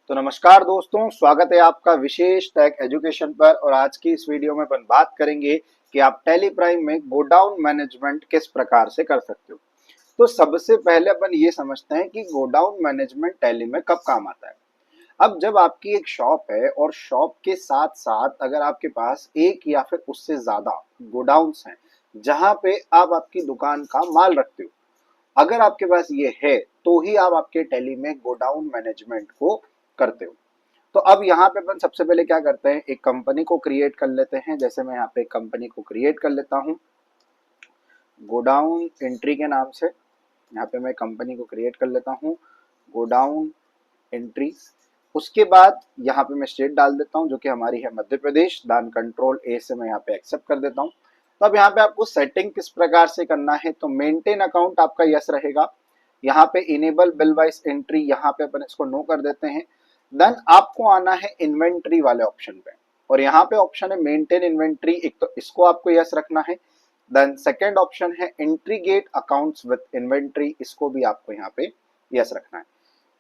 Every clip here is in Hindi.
तो नमस्कार दोस्तों, स्वागत है आपका विशेष टेक एजुकेशन पर। और आज की इस वीडियो में अपन बात करेंगे कि आप टैली प्राइम में गोडाउन मैनेजमेंट किस प्रकार से कर सकते हो। तो सबसे पहले अपन ये समझते हैं कि गोडाउन मैनेजमेंट टैली में कब काम आता है। अब जब आपकी एक शॉप है और शॉप के साथ साथ अगर आपके पास एक या फिर उससे ज्यादा गोडाउन्स हैं जहां पे आप आपकी दुकान का माल रखते हो, अगर आपके पास ये है तो ही आप आपके टैली में गोडाउन मैनेजमेंट को करते हो। तो अब यहाँ पे अपन सबसे पहले क्या करते हैं, एक कंपनी को क्रिएट कर लेते हैं। जैसे मैं यहाँ पे एक कंपनी को क्रिएट कर लेता हूँ गोडाउन एंट्री के नाम से। यहाँ पे मैं कंपनी को क्रिएट कर लेता हूँ गोडाउन एंट्री। उसके बाद यहाँ पे मैं स्टेट डाल देता हूँ जो कि हमारी है मध्य प्रदेश। दान कंट्रोल ए से मैं यहाँ पे एक्सेप्ट कर देता हूँ। तो अब यहाँ पे आपको सेटिंग किस प्रकार से करना है, तो मेंटेन अकाउंट आपका यस रहेगा। यहाँ पे इनेबल बिल वाइज एंट्री, यहाँ पे अपन इसको नो कर देते हैं। देन आपको आना है इन्वेंट्री वाले ऑप्शन पे, और यहाँ पे ऑप्शन है मेंटेन इन्वेंट्री, एक तो इसको आपको यस रखना है। देन सेकेंड ऑप्शन है इंट्रीगेट अकाउंट्स विद इन्वेंट्री, इसको भी आपको यहाँ पे यस रखना है।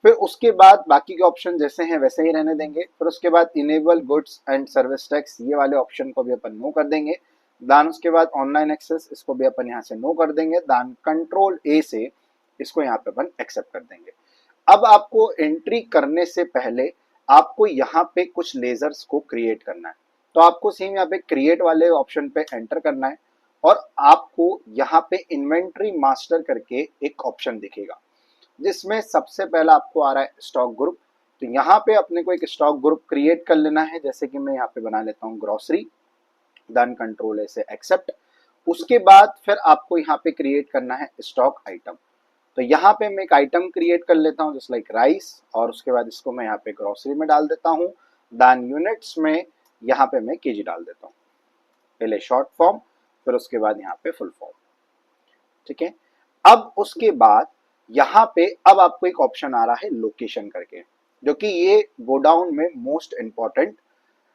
फिर उसके बाद बाकी के ऑप्शन जैसे हैं वैसे ही रहने देंगे। फिर उसके बाद enable goods and service tax, ये वाले ऑप्शन को भी अपन नो कर देंगे। दान उसके बाद ऑनलाइन एक्सेस, इसको भी अपन यहाँ से नो कर देंगे। दान कंट्रोल ए से इसको यहाँ पे अपन एक्सेप्ट कर देंगे। अब आपको एंट्री करने से पहले आपको यहाँ पे कुछ लेजर्स को क्रिएट करना है। तो आपको सेम यहाँ पे क्रिएट वाले ऑप्शन पे एंटर करना है, और आपको यहाँ पे इन्वेंट्री मास्टर करके एक ऑप्शन दिखेगा जिसमें सबसे पहला आपको आ रहा है स्टॉक ग्रुप। तो यहाँ पे अपने को एक स्टॉक ग्रुप क्रिएट कर लेना है। जैसे कि मैं यहाँ पे बना लेता हूँ ग्रोसरी। देन कंट्रोल ए से एक्सेप्ट। उसके बाद फिर आपको यहाँ पे क्रिएट करना है स्टॉक आइटम। तो यहाँ पे मैं एक आइटम क्रिएट कर लेता हूँ जस्ट लाइक राइस, और उसके बाद इसको मैं यहाँ पे ग्रोसरी में डाल देता हूँ। देन यूनिट्स में यहाँ पे मैं केजी डाल देता हूँ, पहले शॉर्ट फॉर्म फिर उसके बाद यहाँ पे फुल फॉर्म। ठीक है। अब उसके बाद यहाँ पे अब आपको एक ऑप्शन आ रहा है लोकेशन करके, जो कि ये गोडाउन में मोस्ट इंपॉर्टेंट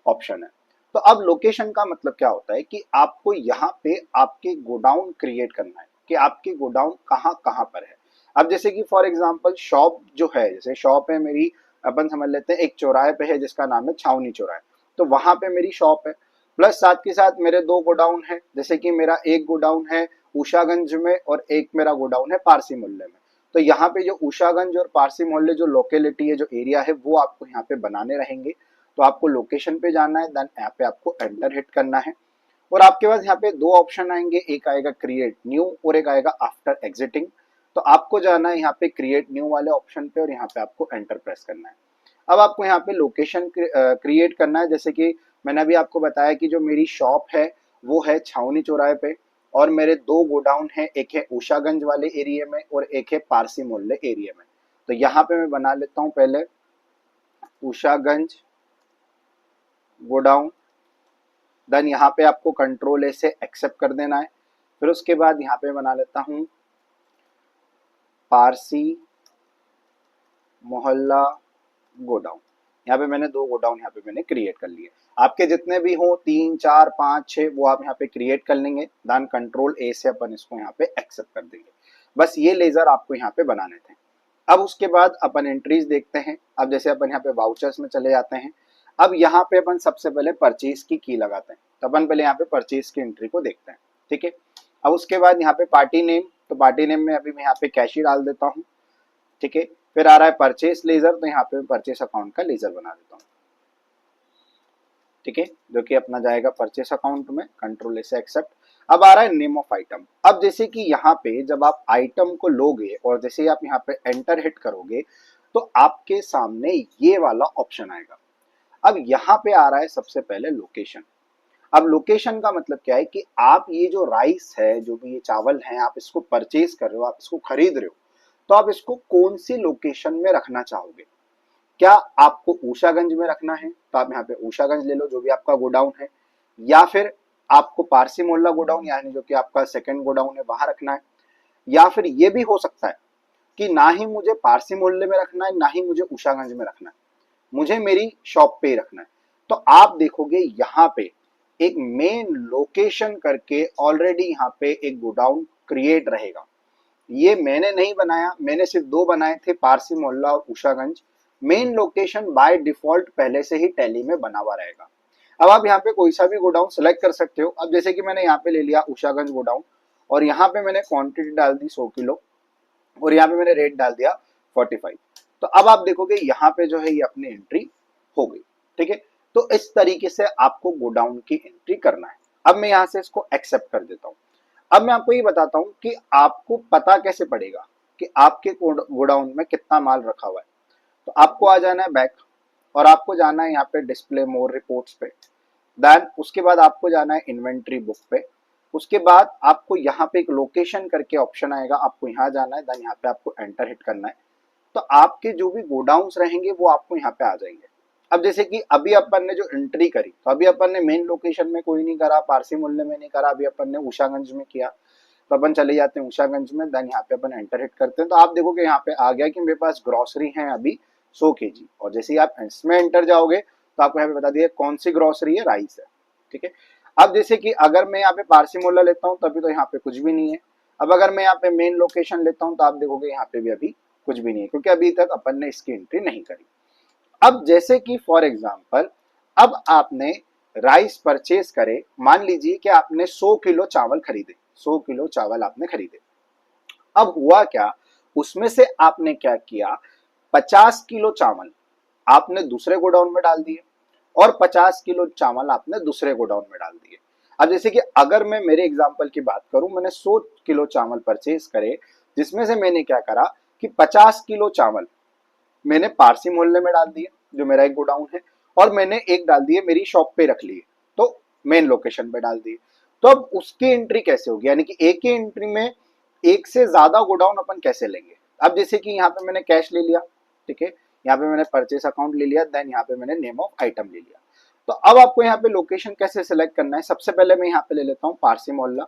ऑप्शन है। तो अब लोकेशन का मतलब क्या होता है कि आपको यहाँ पे आपके गोडाउन क्रिएट करना है कि आपके गोडाउन कहाँ कहाँ पर है। अब जैसे कि फॉर एग्जांपल शॉप जो है, जैसे शॉप है मेरी, अपन समझ लेते हैं एक चौराहे पे है जिसका नाम है छावनी चौराहे। तो वहां पे मेरी शॉप है, प्लस साथ के साथ मेरे दो गोडाउन है। जैसे कि मेरा एक गोडाउन है उषागंज में और एक मेरा गोडाउन है पारसी मोहल्ले में। तो यहाँ पे जो उषागंज और पारसी मोहल्ले जो लोकेलिटी है, जो एरिया है, वो आपको यहाँ पे बनाने रहेंगे। तो आपको लोकेशन पे जाना है, देन यहाँ पे आपको एंटर हिट करना है। और आपके पास यहाँ पे दो ऑप्शन आएंगे, एक आएगा क्रिएट न्यू और एक आएगा आफ्टर एग्जिटिंग। तो आपको जाना है यहाँ पे क्रिएट न्यू वाले ऑप्शन पे और यहाँ पे आपको एंटर प्रेस करना है। अब आपको यहाँ पे लोकेशन क्रिएट करना है। जैसे कि मैंने अभी आपको बताया कि जो मेरी शॉप है वो है छावनी चौराहे पे, और मेरे दो गोडाउन है, एक है उषागंज वाले एरिया में और एक है पारसी मोहल्ले एरिया में। तो यहाँ पे मैं बना लेता हूँ पहले उषागंज गोडाउन। देन यहाँ पे आपको कंट्रोल ए से एक्सेप्ट कर देना है। फिर उसके बाद यहाँ पे बना लेता हूँ पारसी मोहल्ला गोडाउन। यहाँ पे मैंने दो गोडाउन यहाँ पे मैंने क्रिएट कर लिए। आपके जितने भी हो 3 4 5 6 वो आप यहाँ पे क्रिएट कर लेंगे। देन कंट्रोल ए से अपन इसको यहाँ पे एक्सेप्ट कर देंगे। बस ये लेजर आपको यहाँ पे बनाने थे। अब उसके बाद अपन एंट्रीज देखते हैं। अब जैसे अपन यहाँ पे वाउचर्स में चले जाते हैं। अब यहाँ पे अपन सबसे पहले परचेज की लगाते हैं। तो अपन पहले यहाँ पे परचेज की एंट्री को देखते हैं। ठीक है। अब उसके बाद यहाँ पे पार्टी नेम, तो पार्टी नेम में अभी मैं यहाँ पे कैश ही डाल देता हूँ। ठीक है। फिर आ रहा है परचेस लेजर, तो यहाँ पे परचेस अकाउंट का लेजर बना देता हूँ। ठीक है, जो कि अपना जाएगा परचेस अकाउंट में, कंट्रोल से एक्सेप्ट। अब आ रहा है नेम ऑफ आइटम। अब जैसे कि यहाँ पे जब आप आइटम को लोगे और जैसे ही आप यहाँ पे एंटर हिट करोगे तो आपके सामने ये वाला ऑप्शन आएगा। अब यहाँ पे आ रहा है सबसे पहले लोकेशन। अब लोकेशन का मतलब क्या है कि आप ये जो राइस है, जो भी ये चावल है, आप इसको परचेज कर रहे हो, आप इसको खरीद रहे हो, तो आप इसको कौन सी लोकेशन में रखना चाहोगे। क्या आपको उषागंज में रखना है तो आप यहाँ पे उषागंज ले लो, जो भी आपका गोडाउन है, या फिर आपको पारसी मोहल्ला गोडाउन यानी जो कि आपका सेकंड गोडाउन है वहां रखना है, या फिर ये भी हो सकता है कि ना ही मुझे पारसी मोहल्ले में रखना है ना ही मुझे उषागंज में रखना है, मुझे मेरी शॉप पे ही रखना है। तो आप देखोगे यहाँ पे एक मेन लोकेशन करके ऑलरेडी यहाँ पे एक गोडाउन क्रिएट रहेगा। ये मैंने नहीं बनाया, मैंने सिर्फ दो बनाए थे, पारसी मोहल्ला और उषागंज। मेन लोकेशन बाय डिफॉल्ट पहले से ही टैली में बना हुआ रहेगा। अब आप यहाँ पे कोई सा भी गोडाउन सेलेक्ट कर सकते हो। अब जैसे कि मैंने यहाँ पे ले लिया उषागंज गोडाउन और यहाँ पे मैंने क्वांटिटी डाल दी 100 किलो और यहाँ पे मैंने रेट डाल दिया 45। तो अब आप देखोगे यहाँ पे जो है ये अपनी एंट्री हो गई। ठीक है, तो इस तरीके से आपको गोडाउन की एंट्री करना है। अब मैं यहाँ से इसको एक्सेप्ट कर देता हूँ। अब मैं आपको ये बताता हूँ कि आपको पता कैसे पड़ेगा कि आपके गोडाउन में कितना माल रखा हुआ है। तो आपको आ जाना है बैक और आपको जाना है यहाँ पे डिस्प्ले मोर रिपोर्ट्स पे। देन उसके बाद आपको जाना है इन्वेंट्री बुक पे। उसके बाद आपको यहाँ पे एक लोकेशन करके ऑप्शन आएगा, आपको यहाँ जाना है। देन यहाँ पे आपको एंटर हिट करना है। तो आपके जो भी गोडाउन्स रहेंगे वो आपको यहाँ पे आ जाएंगे। अब जैसे कि अभी अपन ने जो एंट्री करी, तो अभी अपन ने मेन लोकेशन में कोई नहीं करा, पारसी मोहल्ले में नहीं करा, अभी अपन ने उषागंज में किया। तो अपन चले जाते हैं उषागंज में। देन यहाँ पे अपन एंटर हिट करते हैं। तो आप देखोगे यहाँ पे आ गया कि मेरे पास ग्रोसरी है अभी 100 kg। और जैसे ही आप इसमें एंटर जाओगे तो आपको यहाँ पे बता दिया कौन सी ग्रोसरी है, राइस है। ठीक है, अब जैसे कि अगर मैं यहाँ पे पारसी मोहल्ला लेता हूँ तभी तो यहाँ पे कुछ भी नहीं है। अब अगर मैं यहाँ पे मेन लोकेशन लेता हूँ तो आप देखोगे यहाँ पे भी अभी कुछ भी नहीं है, क्योंकि अभी तक अपन ने इसकी एंट्री नहीं करी। अब जैसे कि फॉर एग्जांपल अब आपने राइस परचेज करे, मान लीजिए कि आपने 100 किलो चावल खरीदे, 100 किलो चावल आपने खरीदे। अब हुआ क्या, उसमें से आपने क्या किया, 50 किलो चावल आपने दूसरे गोडाउन में डाल दिए और 50 किलो चावल आपने दूसरे गोडाउन में डाल दिए। अब जैसे कि अगर मैं मेरे एग्जांपल की बात करूं, मैंने 100 किलो चावल परचेज करे, जिसमें से मैंने क्या करा कि 50 किलो चावल मैंने पारसी मोहल्ले में डाल दिए जो मेरा एक गोडाउन है, और मैंने एक डाल दिए मेरी शॉप पे रख लिए, तो मेन लोकेशन पे डाल दिए। तो अब उसकी एंट्री कैसे होगी, यानी कि एक ही एंट्री में एक से ज्यादा गोडाउन अपन कैसे लेंगे। अब जैसे कि यहाँ पे मैंने कैश ले लिया, ठीक है, यहाँ पे मैंने परचेस अकाउंट ले लिया, देन यहाँ पे मैंने नेम ऑफ आइटम ले लिया। तो अब आपको यहाँ पे लोकेशन कैसे सिलेक्ट करना है, सबसे पहले मैं यहाँ पे ले लेता हूँ पारसी मोहल्ला,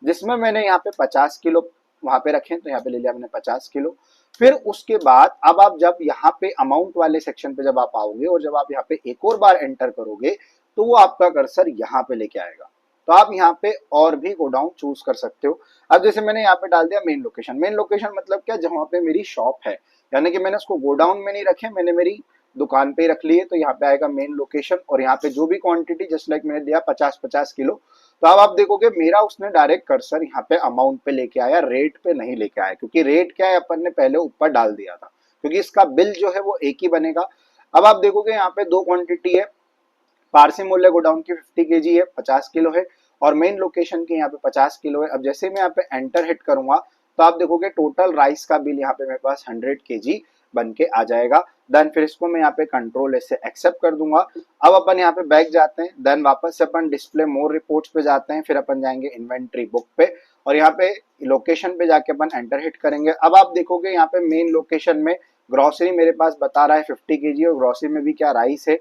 जिसमें मैंने यहाँ पे 50 किलो वहां पे रखे, तो यहाँ पे ले लिया मैंने 50 किलो। फिर उसके बाद अब आप जब यहाँ पे अमाउंट वाले सेक्शन पे जब आप आओगे और जब आप यहाँ पे एक और बार एंटर करोगे तो वो आपका कर्सर यहाँ पे लेके आएगा। तो आप यहाँ पे और भी गोडाउन चूज कर सकते हो। अब जैसे मैंने यहाँ पे डाल दिया मेन लोकेशन। मेन लोकेशन मतलब क्या, जहाँ पे मेरी शॉप है, यानी कि मैंने उसको गोडाउन में नहीं रखे, मैंने मेरी दुकान पे ही रख लिए। तो यहाँ पे आएगा मेन लोकेशन और यहाँ पे जो भी क्वांटिटी जस्ट लाइक मैंने दिया 50-50 किलो। तो अब आप देखोगे मेरा उसने डायरेक्ट कर्सर यहाँ पे अमाउंट पे लेके आया, रेट पे नहीं लेके आया, क्योंकि रेट क्या है अपन ने पहले ऊपर डाल दिया था, क्योंकि इसका बिल जो है वो एक ही बनेगा। अब आप देखोगे यहाँ पे दो क्वांटिटी है, पारसी मूल्य गोडाउन की 50 kg है, 50 किलो है, और मेन लोकेशन की यहाँ पे 50 किलो है। अब जैसे मैं यहाँ पे एंटर हिट करूंगा तो आप देखोगे टोटल राइस का बिल यहाँ पे मेरे पास 100 kg बन के आ जाएगा। देन फिर इसको मैं यहाँ पे कंट्रोल से एक्सेप्ट कर दूंगा। अब अपन यहाँ पे बैक जाते हैं, देन वापस से अपन डिस्प्ले मोर रिपोर्ट्स पे जाते हैं, फिर अपन जाएंगे इन्वेंट्री बुक पे और यहाँ पे लोकेशन पे जाके अपन एंटर हिट करेंगे। अब आप देखोगे यहाँ पे मेन लोकेशन में ग्रोसरी मेरे पास बता रहा है 50 kg और ग्रोसरी में भी क्या राइस है।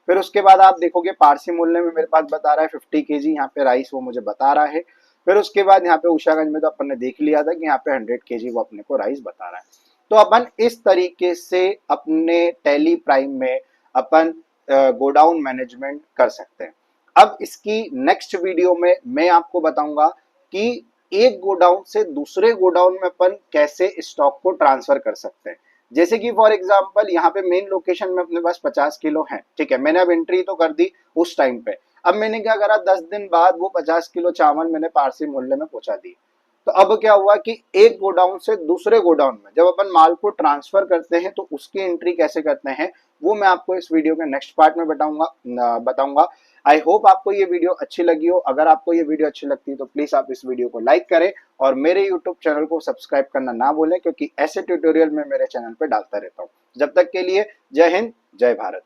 फिर उसके बाद आप देखोगे पारसी मूल्य में मेरे पास बता रहा है 50 kg यहाँ पे राइस वो मुझे बता रहा है। फिर उसके बाद यहाँ पे उषागंज में तो अपन ने देख लिया था कि यहाँ पे 100 kg वो अपने को राइस बता रहा है। तो अपन इस तरीके से अपने टैली प्राइम में अपन गोडाउन मैनेजमेंट कर सकते हैं। अब इसकी नेक्स्ट वीडियो में मैं आपको बताऊंगा कि एक गोडाउन से दूसरे गोडाउन में अपन कैसे स्टॉक को ट्रांसफर कर सकते हैं। जैसे कि फॉर एग्जांपल यहाँ पे मेन लोकेशन में अपने पास 50 किलो है, ठीक है, मैंने अब एंट्री तो कर दी उस टाइम पे। अब मैंने क्या करा, 10 दिन बाद वो 50 किलो चावल मैंने पारसी मोहल्ले में पहुंचा दी। तो अब क्या हुआ कि एक गोडाउन से दूसरे गोडाउन में जब अपन माल को ट्रांसफर करते हैं तो उसकी एंट्री कैसे करते हैं वो मैं आपको इस वीडियो के नेक्स्ट पार्ट में बताऊंगा। आई होप आपको ये वीडियो अच्छी लगी हो। अगर आपको ये वीडियो अच्छी लगती है तो प्लीज आप इस वीडियो को लाइक करें और मेरे यूट्यूब चैनल को सब्सक्राइब करना ना भूलें, क्योंकि ऐसे ट्यूटोरियल मैं मेरे चैनल पे डालता रहता हूँ। जब तक के लिए जय हिंद, जय भारत।